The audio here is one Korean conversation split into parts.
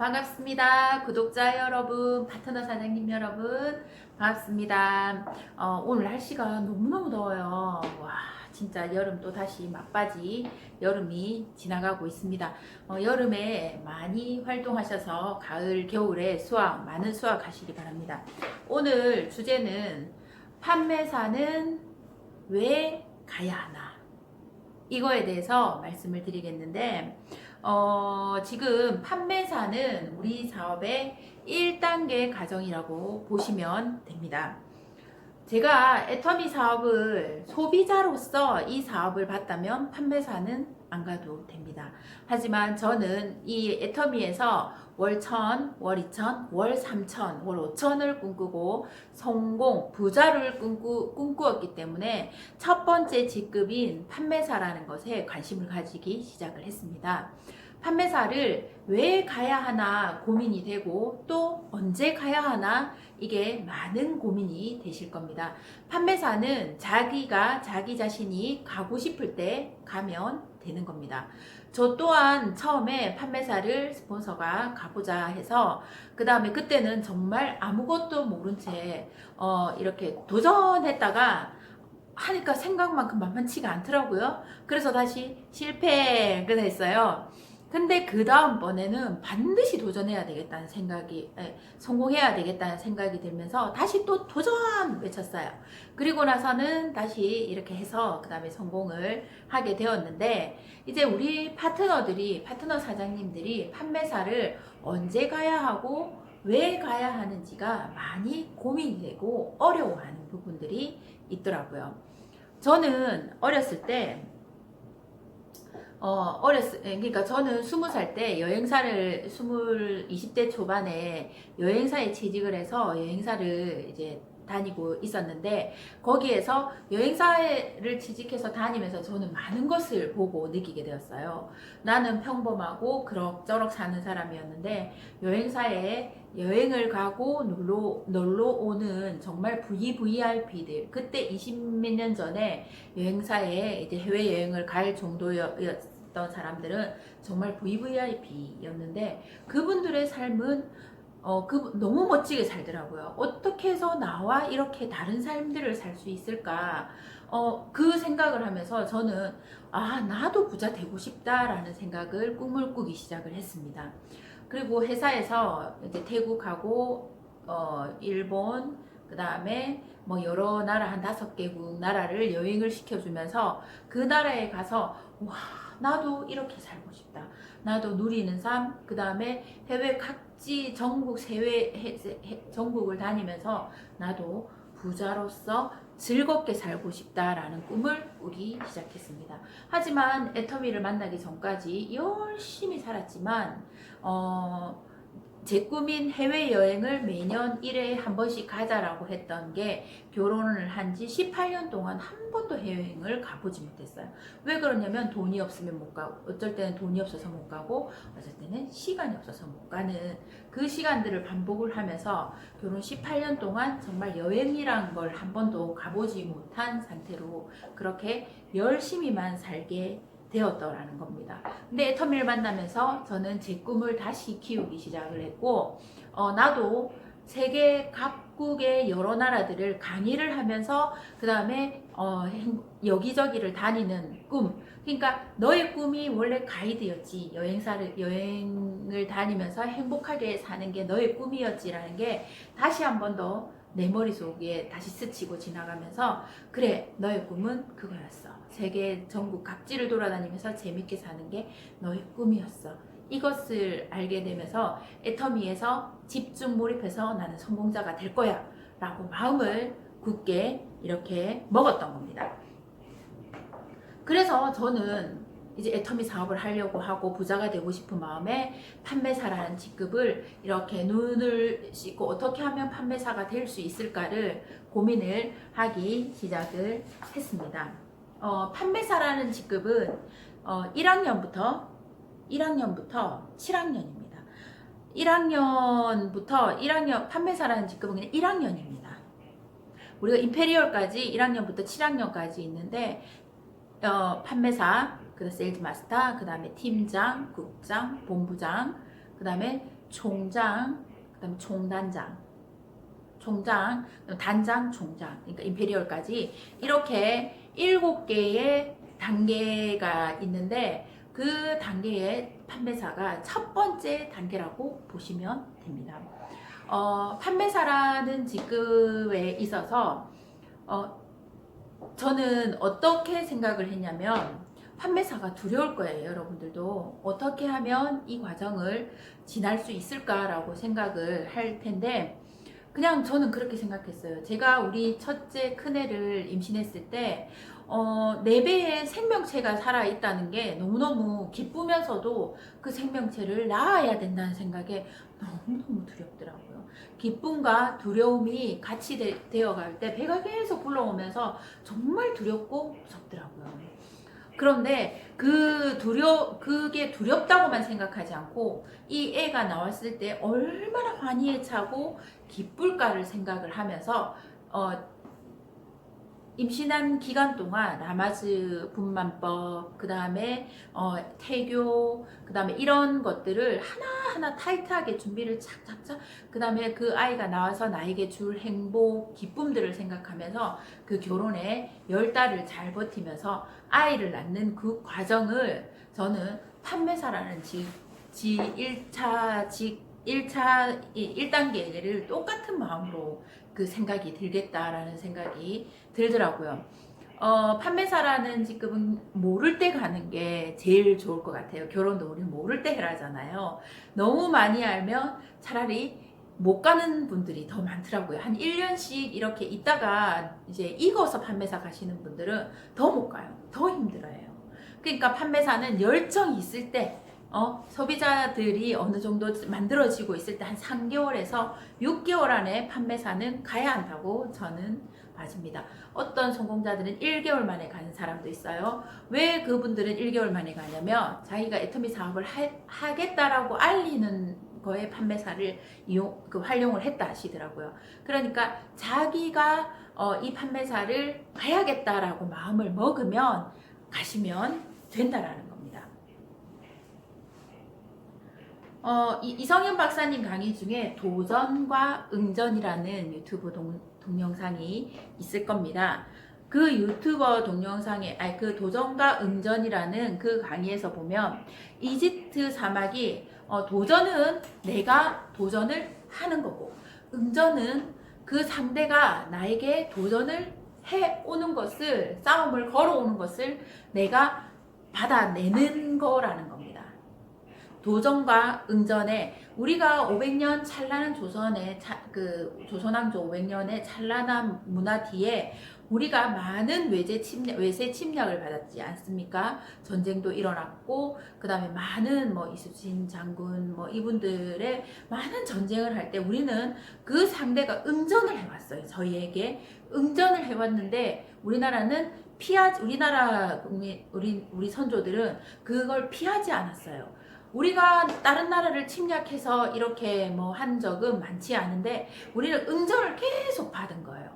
반갑습니다. 구독자 여러분, 파트너 사장님 여러분, 반갑습니다. 오늘 날씨가 너무너무 더워요. 와, 진짜 여름 또 다시 막바지 여름이 지나가고 있습니다. 여름에 많이 활동하셔서 가을, 겨울에 많은 수확하시기 바랍니다. 오늘 주제는 판매사는 왜 가야 하나? 이거에 대해서 말씀을 드리겠는데, 지금 판매사는 우리 사업의 1단계 과정이라고 보시면 됩니다. 제가 애터미 사업을 소비자로서 이 사업을 봤다면 판매사는 안 가도 됩니다. 하지만 저는 이 애터미에서 월 1000, 월 2000, 월 3000, 월 5000을 꿈꾸고 성공, 부자를 꿈꾸었기 때문에 첫 번째 직급인 판매사라는 것에 관심을 가지기 시작을 했습니다. 판매사를 왜 가야 하나 고민이 되고 또 언제 가야 하나 이게 많은 고민이 되실 겁니다. 판매사는 자기 자신이 가고 싶을 때 가면 되는 겁니다. 저 또한 처음에 판매사를 스폰서가 가보자 해서 그 다음에 그때는 정말 아무것도 모른 채 이렇게 도전했다가 하니까 생각만큼 만만치가 않더라고요. 그래서 다시 실패를 했어요. 근데 그 다음번에는 반드시 도전해야 되겠다는 생각이, 성공해야 되겠다는 생각이 들면서 다시 또 도전 외쳤어요. 그리고 나서는 다시 이렇게 해서 그 다음에 성공을 하게 되었는데, 이제 우리 파트너 사장님들이 판매사를 언제 가야 하고 왜 가야 하는지가 많이 고민이 되고 어려워하는 부분들이 있더라고요. 저는 어렸을 때 그러니까 저는 20살 때 20대 초반에 여행사에 취직을 해서 여행사를 이제 다니고 있었는데, 거기에서 여행사를 취직해서 다니면서 저는 많은 것을 보고 느끼게 되었어요. 나는 평범하고 그럭저럭 사는 사람이었는데, 여행사에 여행을 가고 놀러 오는 정말 VVIP들, 그때 20 몇 년 전에 여행사에 이제 해외여행을 갈 정도였던 사람들은 정말 VVIP였는데, 그분들의 삶은 너무 멋지게 살더라고요. 어떻게 해서 나와 이렇게 다른 삶들을 살 수 있을까? 그 생각을 하면서 저는, 나도 부자 되고 싶다라는 꿈을 꾸기 시작을 했습니다. 그리고 회사에서 이제 태국하고, 일본, 그 다음에 뭐 여러 나라 한 5개국 나라를 여행을 시켜주면서 그 나라에 가서, 와, 나도 이렇게 살고 싶다. 나도 누리는 삶, 그 다음에 해외 각지 전국을 다니면서 나도 부자로서 즐겁게 살고 싶다라는 꿈을 꾸기 시작했습니다. 하지만 애터미를 만나기 전까지 열심히 살았지만, 제 꿈인 해외여행을 매년 1회에 한 번씩 가자라고 했던 게, 결혼을 한 지 18년 동안 한 번도 해외여행을 가보지 못했어요. 왜 그러냐면 돈이 없으면 못 가고, 어쩔 때는 돈이 없어서 못 가고, 어쩔 때는 시간이 없어서 못 가는 그 시간들을 반복을 하면서 결혼 18년 동안 정말 여행이란 걸 한 번도 가보지 못한 상태로 그렇게 열심히만 살게 되었더라는 겁니다. 근데 애터미를 만나면서 저는 제 꿈을 다시 키우기 시작을 했고, 나도 세계 각국의 여러 나라들을 강의를 하면서 그 다음에 여기저기를 다니는 꿈. 그러니까 너의 꿈이 원래 가이드였지, 여행을 다니면서 행복하게 사는 게 너의 꿈이었지라는 게 다시 한 번 더 내 머릿속에 다시 스치고 지나가면서, 그래, 너의 꿈은 그거였어. 세계 전국 각지를 돌아다니면서 재밌게 사는 게 너의 꿈이었어. 이것을 알게 되면서 애터미에서 집중 몰입해서 나는 성공자가 될 거야 라고 마음을 굳게 이렇게 먹었던 겁니다. 그래서 저는 이제 애터미 사업을 하려고 하고 부자가 되고 싶은 마음에 판매사라는 직급을 이렇게 눈을 씻고 어떻게 하면 판매사가 될 수 있을까를 고민을 하기 시작을 했습니다. 판매사라는 직급은 1학년부터 7학년입니다. 1학년 판매사라는 직급은 그냥 1학년입니다. 우리가 임페리얼까지 1학년부터 7학년까지 있는데, 판매사, 그 다음에 세일즈 마스터, 그 다음에 팀장, 국장, 본부장, 그 다음에 총장, 그다음에 총단장, 총장, 단장, 총장, 그러니까 임페리얼까지 이렇게 7개의 단계가 있는데 그 단계의 판매사가 첫 번째 단계라고 보시면 됩니다. 판매사라는 직급에 있어서 저는 어떻게 생각을 했냐면 판매사가 두려울 거예요. 여러분들도 어떻게 하면 이 과정을 지날 수 있을까라고 생각을 할 텐데 그냥 저는 그렇게 생각했어요. 제가 우리 첫째 큰애를 임신했을 때 내 배에 생명체가 살아있다는 게 너무너무 기쁘면서도 그 생명체를 낳아야 된다는 생각에 너무너무 두렵더라고요. 기쁨과 두려움이 같이 되어갈 때 배가 계속 불러오면서 정말 두렵고 무섭더라고요. 그런데 그게 두렵다고만 생각하지 않고 이 애가 나왔을 때 얼마나 환희에 차고 기쁠까를 생각을 하면서 임신한 기간 동안 나마즈 분만법, 그 다음에 태교, 그 다음에 이런 것들을 하나하나 타이트하게 준비를 착착착, 그 다음에 그 아이가 나와서 나에게 줄 행복, 기쁨들을 생각하면서 그 결혼에 10달을 잘 버티면서 아이를 낳는 그 과정을 저는 판매사라는 1단계를 똑같은 마음으로 그 생각이 들겠다라는 생각이 들더라고요. 판매사라는 직급은 모를 때 가는 게 제일 좋을 것 같아요. 결혼도 우리 모를 때 해라잖아요. 너무 많이 알면 차라리 못 가는 분들이 더 많더라고요. 한 1년씩 이렇게 있다가 이제 익어서 판매사 가시는 분들은 더 못 가요. 더 힘들어요. 그러니까 판매사는 열정이 있을 때 소비자들이 어느 정도 만들어지고 있을 때 한 3개월에서 6개월 안에 판매사는 가야 한다고 저는 봐집니다. 어떤 성공자들은 1개월 만에 가는 사람도 있어요. 왜 그분들은 1개월 만에 가냐면 자기가 애터미 사업을 하겠다라고 알리는 거에 판매사를 활용을 했다 하시더라고요. 그러니까 자기가 이 판매사를 가야겠다라고 마음을 먹으면 가시면 된다라는 겁니다. 이성현 박사님 강의 중에 도전과 응전이라는 유튜브 동영상이 있을 겁니다. 그 유튜버 동영상에, 그 도전과 응전이라는 그 강의에서 보면 이집트 사막이 도전은 내가 도전을 하는 거고, 응전은 그 상대가 나에게 도전을 해오는 것을, 싸움을 걸어오는 것을 내가 받아내는 거라는 겁니다. 도전과 응전에 우리가 500년 찬란한 조선의 조선왕조 500년의 찬란한 문화 뒤에 우리가 많은 외세 침략을 받았지 않습니까? 전쟁도 일어났고 그 다음에 많은 이순신 장군 이분들의 많은 전쟁을 할 때 우리는 그 상대가 응전을 해왔어요. 저희에게 응전을 해왔는데 우리나라는 우리나라 국민, 우리 선조들은 그걸 피하지 않았어요. 우리가 다른 나라를 침략해서 이렇게 한 적은 많지 않은데 우리는 응전을 계속 받은 거예요.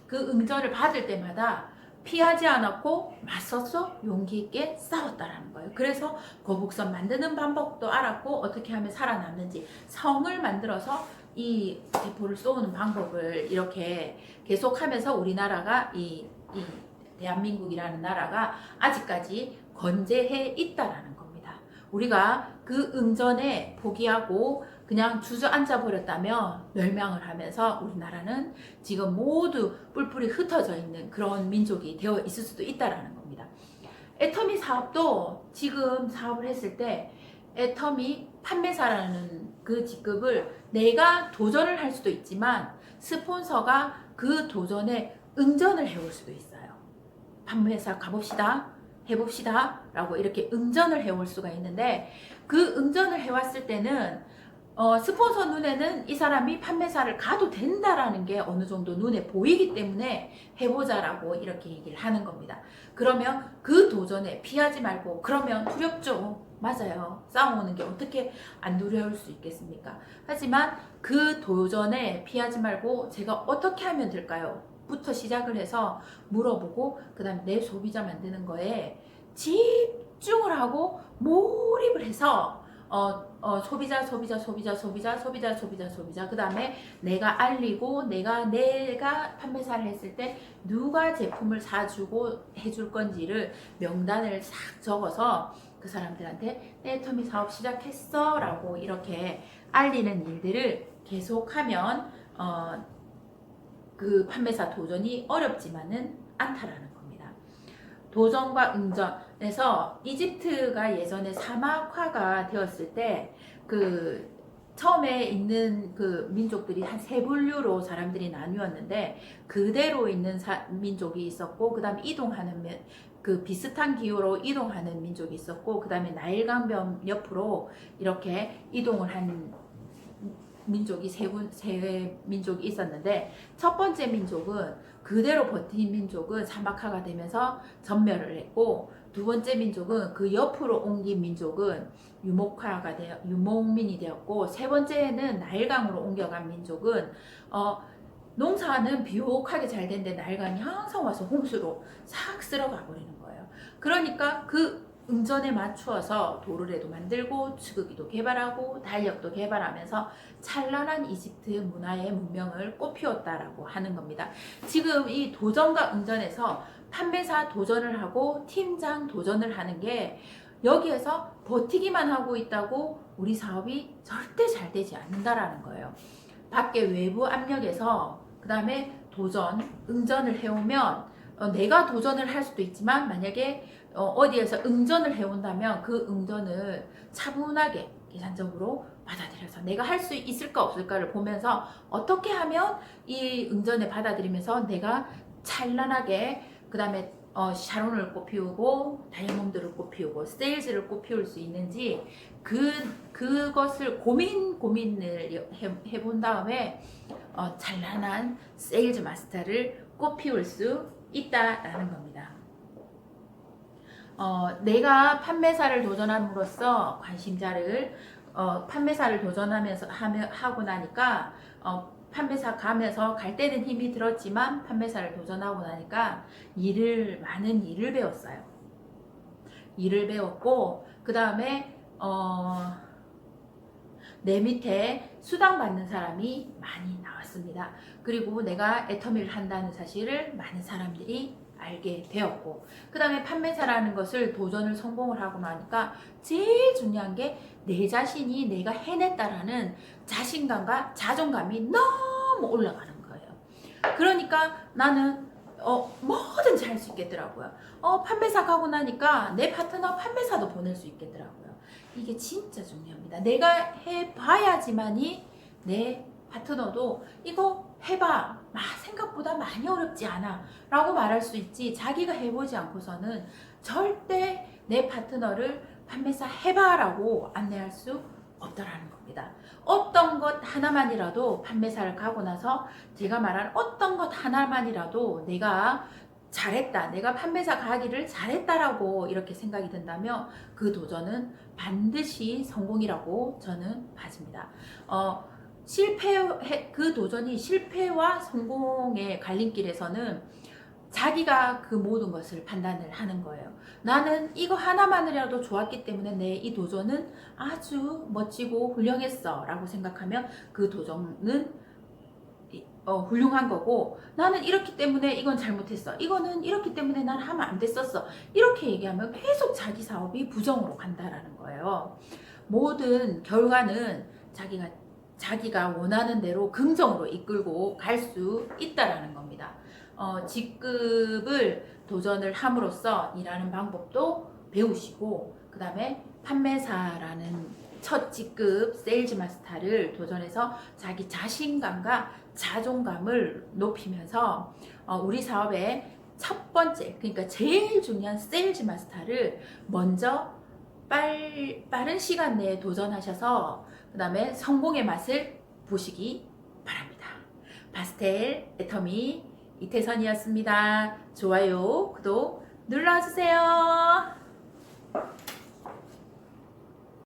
그 응전을 받을 때마다 피하지 않았고 맞서서 용기 있게 싸웠다라는 거예요. 그래서 거북선 만드는 방법도 알았고 어떻게 하면 살아남는지 성을 만들어서 이 대포를 쏘는 방법을 이렇게 계속하면서 우리나라가 이 대한민국이라는 나라가 아직까지 건재해 있다라는 겁니다. 우리가 그 응전에 포기하고 그냥 주저앉아 버렸다면 멸망을 하면서 우리나라는 지금 모두 뿔뿔이 흩어져 있는 그런 민족이 되어 있을 수도 있다라는 겁니다. 애터미 사업도 지금 사업을 했을 때 애터미 판매사라는 그 직급을 내가 도전을 할 수도 있지만 스폰서가 그 도전에 응전을 해올 수도 있어요. 판매사 가봅시다. 해봅시다 라고 이렇게 응전을 해올 수가 있는데 그 응전을 해왔을 때는 스폰서 눈에는 이 사람이 판매사를 가도 된다라는 게 어느 정도 눈에 보이기 때문에 해보자라고 이렇게 얘기를 하는 겁니다. 그러면 그 도전에 피하지 말고, 그러면 두렵죠. 맞아요. 싸워오는 게 어떻게 안 두려울 수 있겠습니까? 하지만 그 도전에 피하지 말고 제가 어떻게 하면 될까요? 부터 시작을 해서 물어보고 그 다음에 내 소비자 만드는 거에 집중을 하고 몰입을 해서 소비자, 소비자, 소비자, 소비자, 소비자, 소비자, 소비자. 그 다음에 내가 알리고 내가 판매사를 했을 때 누가 제품을 사주고 해줄 건지를 명단을 싹 적어서 그 사람들한테 내 애터미 사업 시작했어 라고 이렇게 알리는 일들을 계속하면 그 판매사 도전이 어렵지만은 않다라는 겁니다. 도전과 응전에서 이집트가 예전에 사막화가 되었을 때 그 처음에 있는 그 민족들이 한 세 분류로 사람들이 나뉘었는데 그대로 있는 민족이 있었고 그 다음에 이동하는 그 비슷한 기후로 이동하는 민족이 있었고 그 다음에 나일강변 옆으로 이렇게 이동을 한 민족이 세 민족이 있었는데 첫 번째 민족은 그대로 버틴 민족은 사막화가 되면서 전멸을 했고 두 번째 민족은 그 옆으로 옮긴 민족은 유목민이 되었고 세 번째는 나일강으로 옮겨간 민족은 농사는 비옥하게 잘 되는데 나일강이 항상 와서 홍수로 싹 쓸어가 버리는 거예요. 그러니까 그 응전에 맞추어서 도르래도 만들고 추구기도 개발하고 달력도 개발하면서 찬란한 이집트 문화의 문명을 꽃피웠다라고 하는 겁니다. 지금 이 도전과 응전에서 판매사 도전을 하고 팀장 도전을 하는 게 여기에서 버티기만 하고 있다고 우리 사업이 절대 잘 되지 않는다라는 거예요. 밖에 외부 압력에서 그 다음에 도전, 응전을 해오면 내가 도전을 할 수도 있지만 만약에 어디에서 응전을 해온다면 그 응전을 차분하게 계산적으로 받아들여서 내가 할 수 있을까 없을까를 보면서 어떻게 하면 이 응전에 받아들이면서 내가 찬란하게 그 다음에 샤론을 꽃피우고 다이아몬드를 꽃피우고 세일즈를 꽃피울 수 있는지 그것을 고민을 해본 다음에 찬란한 세일즈 마스터를 꽃피울 수 있다라는 겁니다. 내가 판매사를 도전함으로써 관심자를 판매사를 도전하면서 하고 나니까 판매사 가면서 갈 때는 힘이 들었지만 판매사를 도전하고 나니까 많은 일을 배웠어요. 일을 배웠고 그 다음에 내 밑에 수당받는 사람이 많이 나왔습니다. 그리고 내가 애터미를 한다는 사실을 많은 사람들이 알게 되었고 그 다음에 판매사라는 것을 도전을 성공을 하고 나니까 제일 중요한 게 내 자신이 내가 해냈다라는 자신감과 자존감이 너무 올라가는 거예요. 그러니까 나는 뭐든지 할 수 있겠더라고요. 판매사 가고 나니까 내 파트너 판매사도 보낼 수 있겠더라고요. 이게 진짜 중요합니다. 내가 해봐야지만이 내 파트너도 이거 해봐 생각보다 많이 어렵지 않아 라고 말할 수 있지 자기가 해보지 않고서는 절대 내 파트너를 판매사 해봐 라고 안내할 수 없다라는 겁니다. 어떤 것 하나만이라도 판매사를 가고 나서 제가 말한 어떤 것 하나만이라도 내가 잘했다, 내가 판매사 가기를 잘했다라고 이렇게 생각이 든다면 그 도전은 반드시 성공이라고 저는 봐집니다. 그 도전이 실패와 성공의 갈림길에서는 자기가 그 모든 것을 판단을 하는 거예요. 나는 이거 하나만이라도 좋았기 때문에 내 이 도전은 아주 멋지고 훌륭했어 라고 생각하면 그 도전은 훌륭한 거고 나는 이렇기 때문에 이건 잘못했어. 이거는 이렇기 때문에 난 하면 안 됐었어. 이렇게 얘기하면 계속 자기 사업이 부정으로 간다라는 거예요. 모든 결과는 자기가 원하는 대로 긍정으로 이끌고 갈 수 있다라는 겁니다. 직급을 도전을 함으로써 일하는 방법도 배우시고 그 다음에 판매사라는 첫 직급 세일즈 마스터를 도전해서 자기 자신감과 자존감을 높이면서 우리 사업의 첫 번째 그러니까 제일 중요한 세일즈 마스터를 먼저 빠른 시간 내에 도전하셔서 그 다음에 성공의 맛을 보시기 바랍니다. 파스텔 애터미 이태선이었습니다. 좋아요, 구독 눌러주세요.